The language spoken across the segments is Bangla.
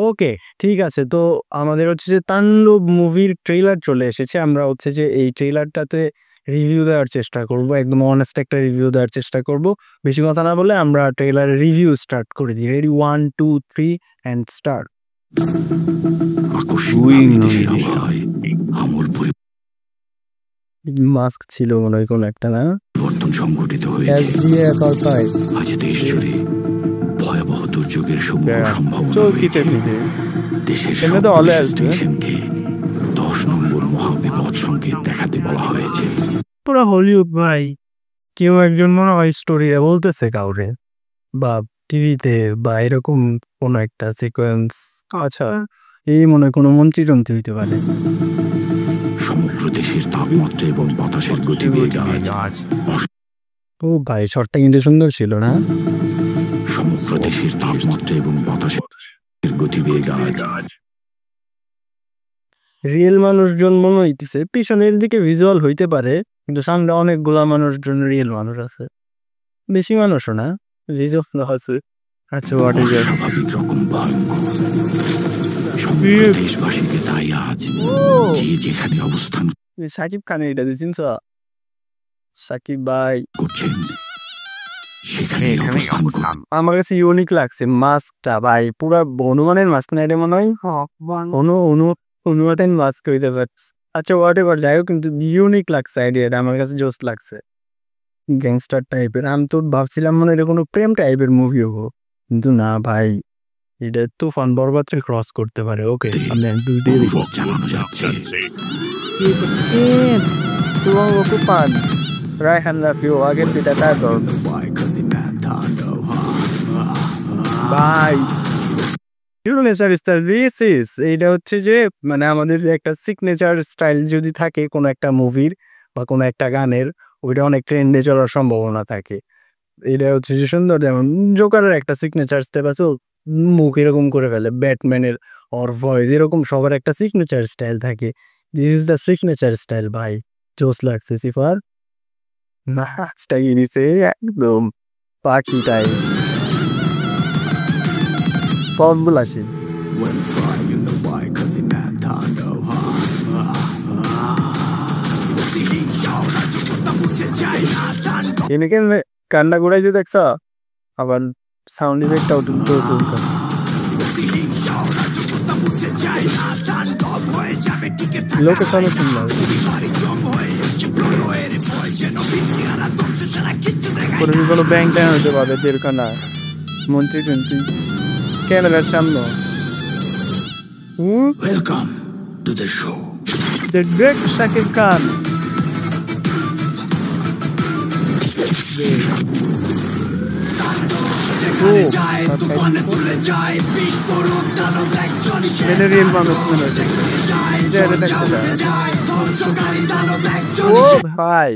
ওকে, ঠিক আছে। তো আমাদের হচ্ছে যে তাণ্ডব মুভির ট্রেইলার চলে এসেছে। আমরা হচ্ছে যে এই ট্রেইলারটাতে রিভিউ দেওয়ার চেষ্টা করব, একদম অনেস্ট একটা রিভিউ দেওয়ার চেষ্টা করব। বেশি কথা না বলে আমরা ট্রেইলারের রিভিউ স্টার্ট করে দিই। Ready, 1 2 3 and start. মাস্ক ছিল মনে হয় কোন একটা, না? পরিবর্তন সংঘটিত হয়েছে। আজ দেশ জুড়ে ভয়াবহ দুর্যোগের সমূহ সম্ভাবনা রয়েছে। দেশের সব স্টেশনকে 10 নম্বর মহাবিপদ সংকেত দেখাতে বলা হয়েছে। পুরো হলিউড ভাই, কেউ একজন মনে হয় স্টোরিটা বলতেছে কাউরে, বা টিভিতে, বা এরকম কোনো একটা সিকোয়েন্স। আচ্ছা, এই মনে হয় কোনো মন্ত্রী টন্ত্রী হইতে পারে। সমগ্র দেশের তাপমাত্রা এবং বাতাসের গতিবেগ আজ। ও ভাই, শর্টটা কিন্তু সুন্দর ছিল, না? সমগ্র দেশের তাপমাত্রা এবং বাতাসের গতিবেগ আজ। রিয়েল মানুষজন মনে হইতেছে, পিছনের দিকে ভিজুয়াল হইতে পারে, কিন্তু সামনে অনেকগুলা মানুষজন রিয়েল মানুষ আছে। বেশি মানুষও না, ভিজুয়াল আছে। আচ্ছা, হোয়াট ইজ ইট? স্বাভাবিক রকম ভয়ঙ্কর। সমগ্র দেশবাসীকে তাই আজ যে যেখানে অবস্থান সাকিব খান এটা দিচ্ছেন, সাকিব ভাই করছেন সেখানে অবস্থান। আমার কাছে ইউনিক লাগছে মাস্কটা ভাই, পুরা হনুমানের মাস্ক না এটা মনে হয়। হনুমানের মাস্ক হইতে পারছে। আচ্ছা, হোয়াট এভার, যাই হোক, কিন্তু ইউনিক লাগছে আইডিয়াটা, আমার কাছে জোস লাগছে। গ্যাংস্টার টাইপের। আমি তো ভাবছিলাম মনে এটা কোনো প্রেম টাইপের মুভি হবো, কিন্তু না ভাই, এটা তুফান বরবাদকে ক্রস করতে পারে। ওকে, আমি চালানো যাচ্ছে। তুফান রায়হান রাফিও আগের পিতা তারপর ভাই সিগনেচার স্টাইল। এইটা হচ্ছে যে মানে আমাদের একটা সিগনেচার স্টাইল যদি থাকে কোনো একটা মুভির বা কোনো একটা গানের, ওইটা অনেক ট্রেন্ডে চলার সম্ভাবনা থাকে। এটা হচ্ছে যে সুন্দর, যেমন জোকারের একটা সিগনেচার স্টেপ আছে, মুখ এরকম করে ফেলে, ব্যাটম্যানের অর ভয়েস এরকম, সবার একটা সিগনেচার স্টাইল থাকে। This is the signature style ভাই, জোস লাগছে। সিফার নাচটা গিয়েছে একদম পাখি টাইপ, ফর্মুলা শীত। এনেকে কান্না ঘুরাইছে দেখছ, আবার সাউন্ড ইফেক্টটাও তুলতেছে। লোকেশনও সুন্দর, কোনো ব্যাংক ট্যান হইতে পারে, জেলখানা, মন্ত্রী টন্ত্রী, ক্যামেরার সামনে। Welcome to the show, the great Shakib Khan. ভাই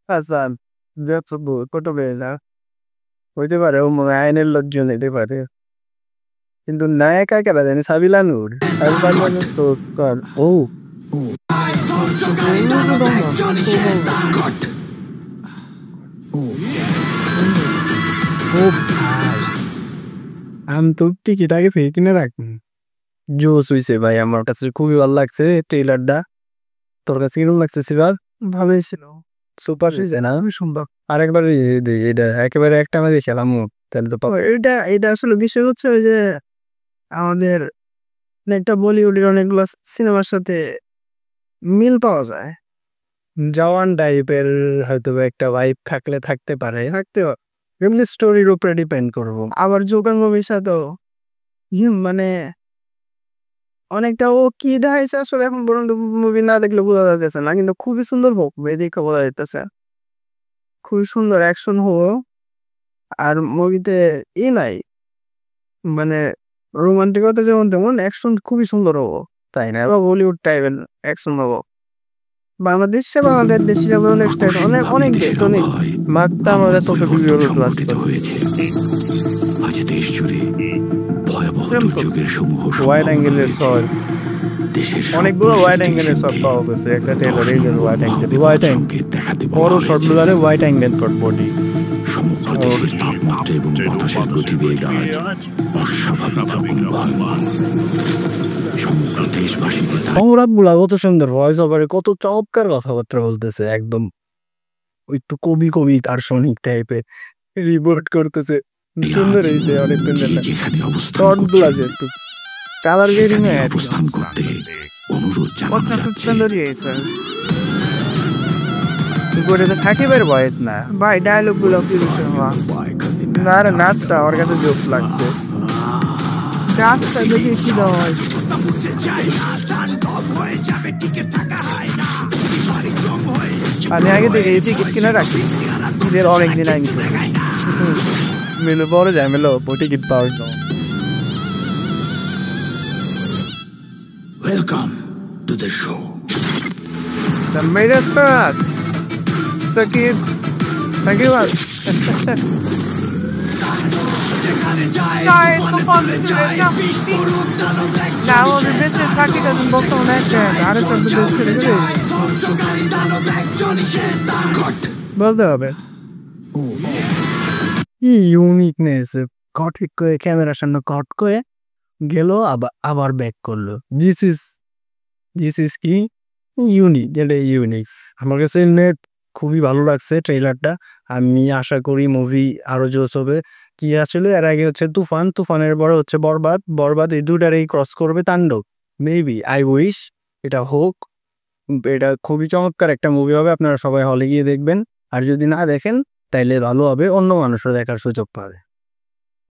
হাসান কত না হইতে পারে, ও মনে আইনের লোকজন হইতে পারে, কিন্তু নায়ক কারা জানি, সাবিলা নূর। ও আমি তো টিকিট আগে ফের কিনে রাখি। জোস হইছে ভাই, আমার কাছে খুবই ভালো লাগছে ট্রেইলারটা। তোর কাছে কিরকম লাগছে সিবাল? ভালোই ছিল, সুপার হইছে না? সুন্দর। আরেকবার এটা একেবারে একটা আমি দেখলাম, তাহলে তো এটা আসলে বিষয় হচ্ছে ওই যে আমাদের একটা বলিউডের অনেকগুলো সিনেমার সাথে মিল পাওয়া যায়, জওয়ান টাইপের হয়তো একটা ভাইব থাকলে থাকতে পারে, এমনি স্টোরির উপরে ডিপেন্ড করবো। আবার জোকার মুভির সাথেও মানে অনেকটা ও কি দেখাইছে আসলে এখন পর্যন্ত মুভি না দেখলে বোঝা যাইতেছে না, কিন্তু খুবই সুন্দর হোক দেখে বোঝা যাইতেছে, খুবই সুন্দর অ্যাকশন হোক। আর মুভিতে নাই মানে রোমান্টিকতা যেমন তেমন অ্যাকশন খুবই সুন্দর হবো, তাই না? এবার বলিউড টাইপের অ্যাকশন হবো। বাংলাদেশ আমাদের দেশ হিসাবে অনেক অনেক দেশ, অনেক মাত্রা আমাদের হয়েছে। আজ দেশ জুড়ে ভয়াবহ দুর্যোগের সমূহ ওয়াইড অ্যাঙ্গেলের শট, অনেকগুলো ওয়াইড অ্যাঙ্গেলের শট পাওয়া গেছে। একটা টেলার ওয়াইড অ্যাঙ্গেল, বড় শটগুলোরে ওয়াইড অ্যাঙ্গেল শট বডি, সমগ্র দেশের তাপমাত্রা এবং বাতাসের গতিবেগ আজ অস্বাভাবিক রকম ভয়ঙ্কর। সমগ্র দেশবাসীকে সংলাপগুলা কত সুন্দর, ভয়েস ওভারে কত চমৎকার কথাবার্তা বলতেছে, একদম একটু কবি কবি দার্শনিক টাইপের রিপোর্ট করতেছে। সুন্দর হয়েছে অনেক যেখানে অবস্থান একটু কালার গ্রেডিং এ অবস্থান করতে অনুরোধ জানানো যাচ্ছে। সাকিবের ভয়েস না ভাই, ডায়লগ গুলো কি না, নাচটা আমার কাছে জোক লাগছে। নাচটা দেখে কি হয়, আমি আগে দেখে টিকিট কিনে রাখি, ঈদের অনেকদিন আগে মেলো পরে যায়, মেলো টিকিট পাওয়া যায়। Welcome to the show. The Midas Park. Sakib. বলতে হবে কি ইউনিকনেস, ঠিক করে ক্যামেরার সামনে কট করে গেল, আবার ব্যাক করলো। দিস ইজ কি ইউনিক, যেটা ইউনিক। আমার কাছে খুবই ভালো লাগছে ট্রেলারটা। আমি আশা করি মুভি আরো জোস হবে। কি আসলে এর আগে হচ্ছে তুফানের পরে হচ্ছে বরবাদ, এই দুটারেই ক্রস করবে তাণ্ডব। মেবি আই উইশ এটা হোক। এটা খুবই চমৎকার একটা মুভি হবে, আপনারা সবাই হলে গিয়ে দেখবেন। আর যদি না দেখেন তাইলে ভালো হবে, অন্য মানুষও দেখার সুযোগ পাবে।